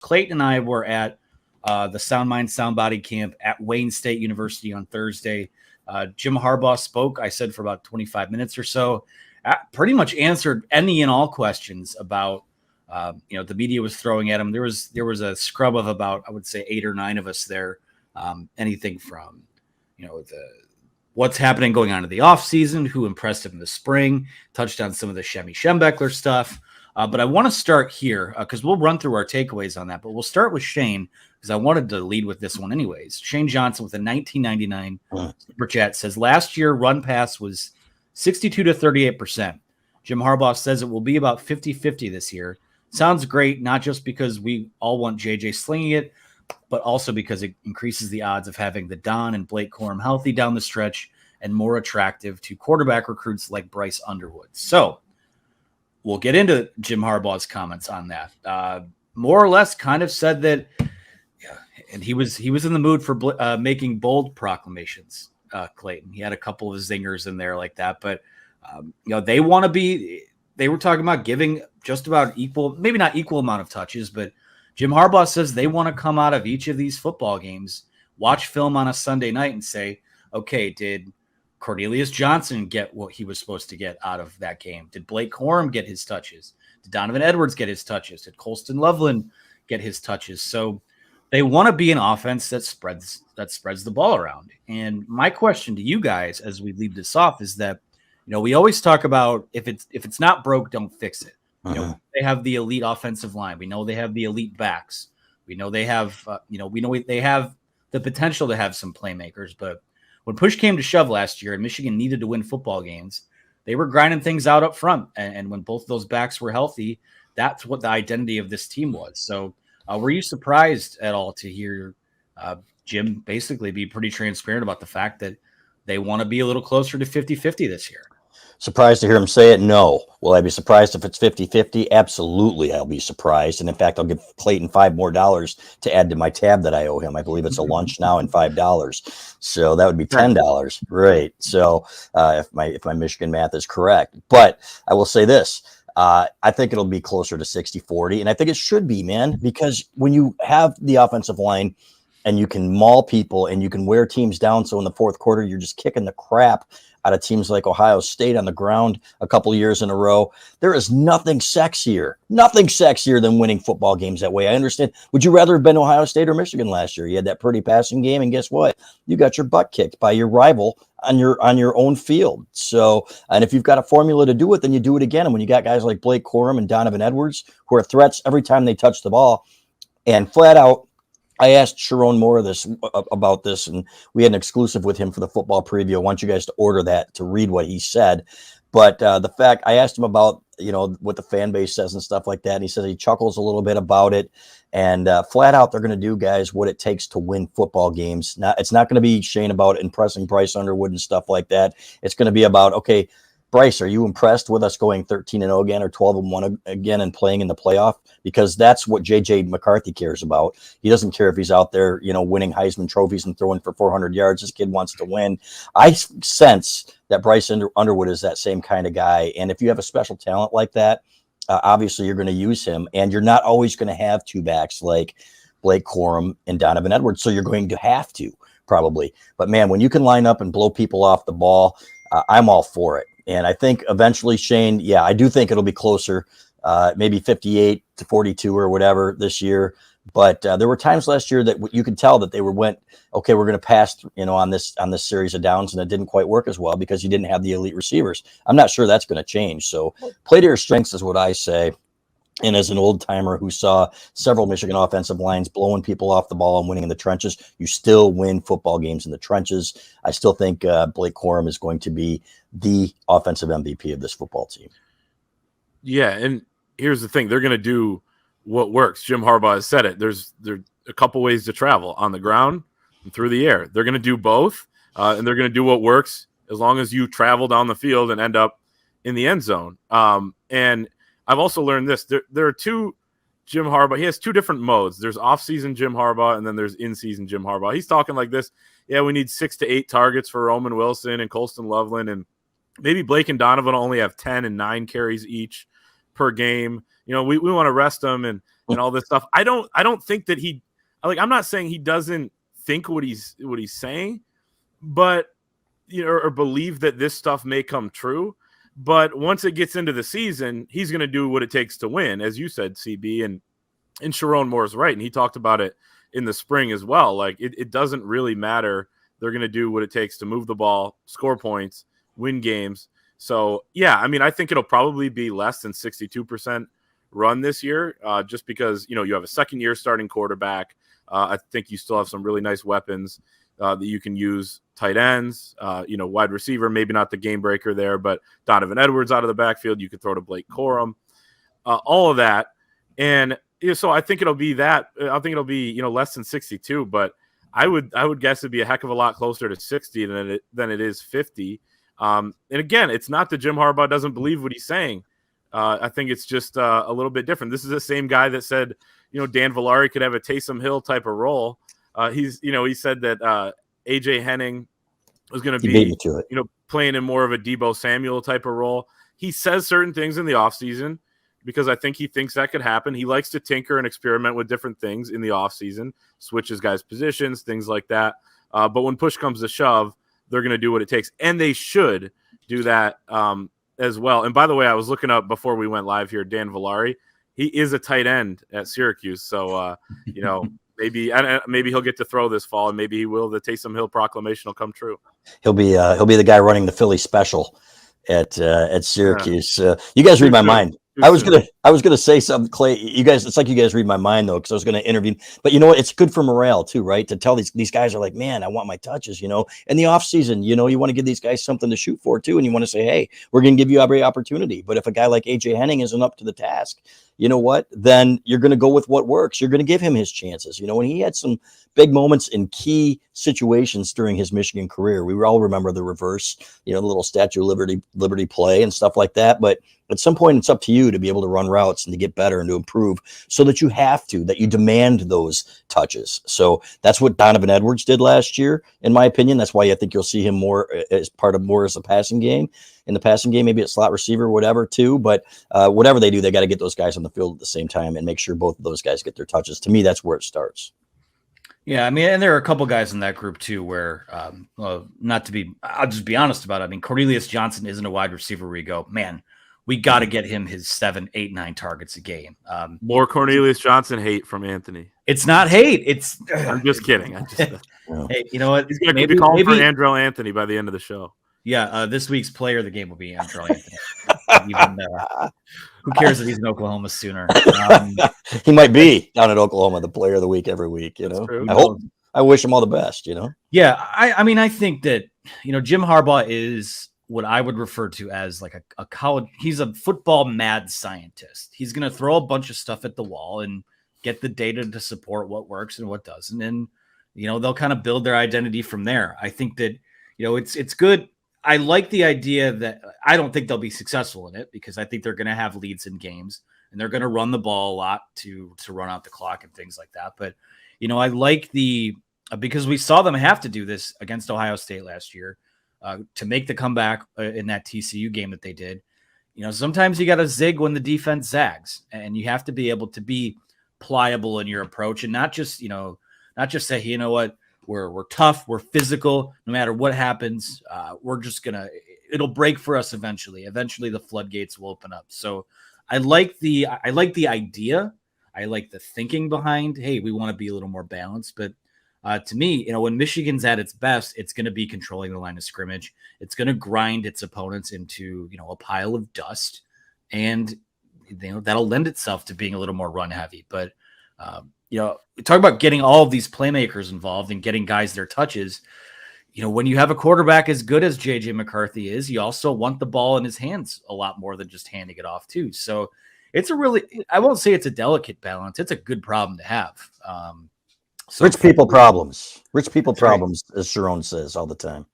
Clayton and I were at the Sound Mind, Sound Body camp at Wayne State University on Thursday. Jim Harbaugh spoke, I said, for about 25 minutes or so. Pretty much answered any and all questions about, the media was throwing at him. There was a scrub of about, I would say, 8 or 9 of us there. Anything from, what's happening going on in the offseason, who impressed him in the spring, touched on some of the Shemmy Schembechler stuff. But I want to start here because we'll run through our takeaways on that. But we'll start with Shane because I wanted to lead with this one anyways. Shane Johnson with a 1999 Super Chat says, last year run pass was 62 to 38%. Jim Harbaugh says it will be about 50-50 this year. Sounds great, not just because we all want JJ slinging it, but also because it increases the odds of having the Don and Blake Corum healthy down the stretch and more attractive to quarterback recruits like Bryce Underwood. So we'll get into Jim Harbaugh's comments on that. More or less kind of said that, and he was in the mood for making bold proclamations, Clayton. He had a couple of zingers in there like that, but they want to be, they were talking about giving just about equal, maybe not equal amount of touches, but Jim Harbaugh says they want to come out of each of these football games, watch film on a Sunday night and say, okay, did Cornelius Johnson get what he was supposed to get out of that game? Did Blake Corum get his touches? Did Donovan Edwards get his touches? Did Colston Loveland get his touches? So they want to be an offense that spreads the ball around. And my question to you guys as we lead this off is that, we always talk about if it's not broke, don't fix it. They have the elite offensive line. We know they have the elite backs. We know they have, they have the potential to have some playmakers. But when push came to shove last year and Michigan needed to win football games, they were grinding things out up front. And when both of those backs were healthy, that's what the identity of this team was. So were you surprised at all to hear Jim basically be pretty transparent about the fact that they want to be a little closer to 50-50 this year? Surprised to hear him say it? No. Will I be surprised if it's 50-50? Absolutely, I'll be surprised. And in fact, I'll give Clayton $5 more to add to my tab that I owe him. I believe it's a lunch now and $5. So that would be $10. Right. So if my Michigan math is correct. But I will say this. I think it'll be closer to 60-40. And I think it should be, man, because when you have the offensive line and you can maul people and you can wear teams down, so in the fourth quarter, you're just kicking the crap out of teams like Ohio State on the ground a couple of years in a row. There is nothing sexier than winning football games that way. I understand. Would you rather have been Ohio State or Michigan last year? You had that pretty passing game, and guess what? You got your butt kicked by your rival on your own field. So, and if you've got a formula to do it, then you do it again. And when you got guys like Blake Corum and Donovan Edwards who are threats every time they touch the ball, and flat out, I asked Sharon Moore about this, and we had an exclusive with him for the football preview. I want you guys to order that to read what he said. But the fact I asked him about, what the fan base says and stuff like that. And he says he chuckles a little bit about it. And flat out, they're going to do, guys, what it takes to win football games. Now, it's not going to be, Shane, about impressing Bryce Underwood and stuff like that. It's going to be about, okay, Bryce, are you impressed with us going 13-0 again or 12-1 again and playing in the playoff? Because that's what JJ McCarthy cares about. He doesn't care if he's out there, winning Heisman trophies and throwing for 400 yards. This kid wants to win. I sense that Bryce Underwood is that same kind of guy. And if you have a special talent like that, obviously you're going to use him. And you're not always going to have two backs like Blake Corum and Donovan Edwards. So you're going to have to probably. But, man, when you can line up and blow people off the ball, I'm all for it. And I think eventually, Shane, I do think it'll be closer, maybe 58-42 or whatever this year. But there were times last year that you could tell that they went, okay, we're going to pass, on this series of downs, and it didn't quite work as well because you didn't have the elite receivers. I'm not sure that's going to change. So play to your strengths is what I say. And as an old timer who saw several Michigan offensive lines blowing people off the ball and winning in the trenches, you still win football games in the trenches. I still think Blake Corum is going to be the offensive MVP of this football team. Yeah, and here's the thing. They're going to do what works. Jim Harbaugh has said it. There's a couple ways to travel, on the ground and through the air. They're going to do both, and they're going to do what works as long as you travel down the field and end up in the end zone. And I've also learned this. There are two Jim Harbaugh. He has two different modes. There's off-season Jim Harbaugh, and then there's in-season Jim Harbaugh. He's talking like this. Yeah, we need 6 to 8 targets for Roman Wilson and Colston Loveland, and maybe Blake and Donovan only have 10 and 9 carries each per game. We want to rest them, and and all this stuff. I don't think that I'm not saying he doesn't think what he's saying, but or believe that this stuff may come true. But once it gets into the season, he's going to do what it takes to win, as you said, CB, and Sharon Moore's right, and he talked about it in the spring as well. Like it doesn't really matter. They're going to do what it takes to move the ball, score points, win games. So yeah, I mean, I think it'll probably be less than 62% run this year, just because you have a second-year starting quarterback. I think you still have some really nice weapons that you can use. Tight ends, wide receiver, maybe not the game breaker there, but Donovan Edwards out of the backfield, you could throw to Blake Corum, all of that. And so I think it'll be that. I think it'll be less than 62, but I would guess it'd be a heck of a lot closer to 60 than it is 50. And again, it's not that Jim Harbaugh doesn't believe what he's saying. I think it's just a little bit different. This is the same guy that said, Dan Villari could have a Taysom Hill type of role. He said that AJ Henning was going to be, playing in more of a Deebo Samuel type of role. He says certain things in the offseason because I think he thinks that could happen. He likes to tinker and experiment with different things in the offseason, switches guys' positions, things like that. But when push comes to shove, they're going to do what it takes. And they should do that as well. And by the way, I was looking up before we went live here, Dan Villari. He is a tight end at Syracuse. So, maybe he'll get to throw this fall, and maybe he will. The Taysom Hill proclamation will come true. He'll be the guy running the Philly special at Syracuse. You guys read my mind. I was gonna say something, Clay. You guys, it's like you guys read my mind though, because I was gonna interview. But you know what? It's good for morale too, right? To tell these guys are like, man, I want my touches. In the off season, you want to give these guys something to shoot for too, and you want to say, hey, we're gonna give you every opportunity. But if a guy like AJ Henning isn't up to the task, you know what? Then you're going to go with what works. You're going to give him his chances. When he had some big moments in key situations during his Michigan career, we all remember the reverse, the little Statue of Liberty play and stuff like that. But at some point, it's up to you to be able to run routes and to get better and to improve so that you demand those touches. So that's what Donovan Edwards did last year, in my opinion. That's why I think you'll see him more as a passing game. In the passing game, maybe at slot receiver, whatever, too. But whatever they do, they got to get those guys on the field at the same time and make sure both of those guys get their touches. To me, that's where it starts. Yeah, I mean, and there are a couple guys in that group, too, where, I'll just be honest about it. I mean, Cornelius Johnson isn't a wide receiver where you go, man, we got to get him his 7, 8, 9 targets a game. More Cornelius Johnson hate from Anthony. It's not hate. I'm just kidding. Hey, you know what? He's going to be calling for Andrel Anthony by the end of the show. Yeah, this week's player of the game will be Andrel Anthony. Even, who cares if he's in Oklahoma Sooner? He might be down at Oklahoma, the player of the week every week. I wish him all the best. Yeah, I mean, I think that Jim Harbaugh is what I would refer to as like a college. He's a football mad scientist. He's going to throw a bunch of stuff at the wall and get the data to support what works and what doesn't, and they'll kind of build their identity from there. I think that it's good. I like the idea that I don't think they'll be successful in it because I think they're going to have leads in games and they're going to run the ball a lot to run out the clock and things like that. But, I like because we saw them have to do this against Ohio State last year to make the comeback in that TCU game that they did. Sometimes you got to zig when the defense zags, and you have to be able to be pliable in your approach and not just say, you know what, we're tough, we're physical, no matter what happens, we're just it'll break for us eventually. Eventually the floodgates will open up. So I like the idea. I like the thinking behind, hey, we want to be a little more balanced. But to me, when Michigan's at its best, it's going to be controlling the line of scrimmage. It's going to grind its opponents into, a pile of dust. And, that'll lend itself to being a little more run heavy. But, talk about getting all of these playmakers involved and getting guys their touches. When you have a quarterback as good as JJ McCarthy is, you also want the ball in his hands a lot more than just handing it off too. So it's I won't say it's a delicate balance. It's a good problem to have. Rich people problems, as Sharon says all the time.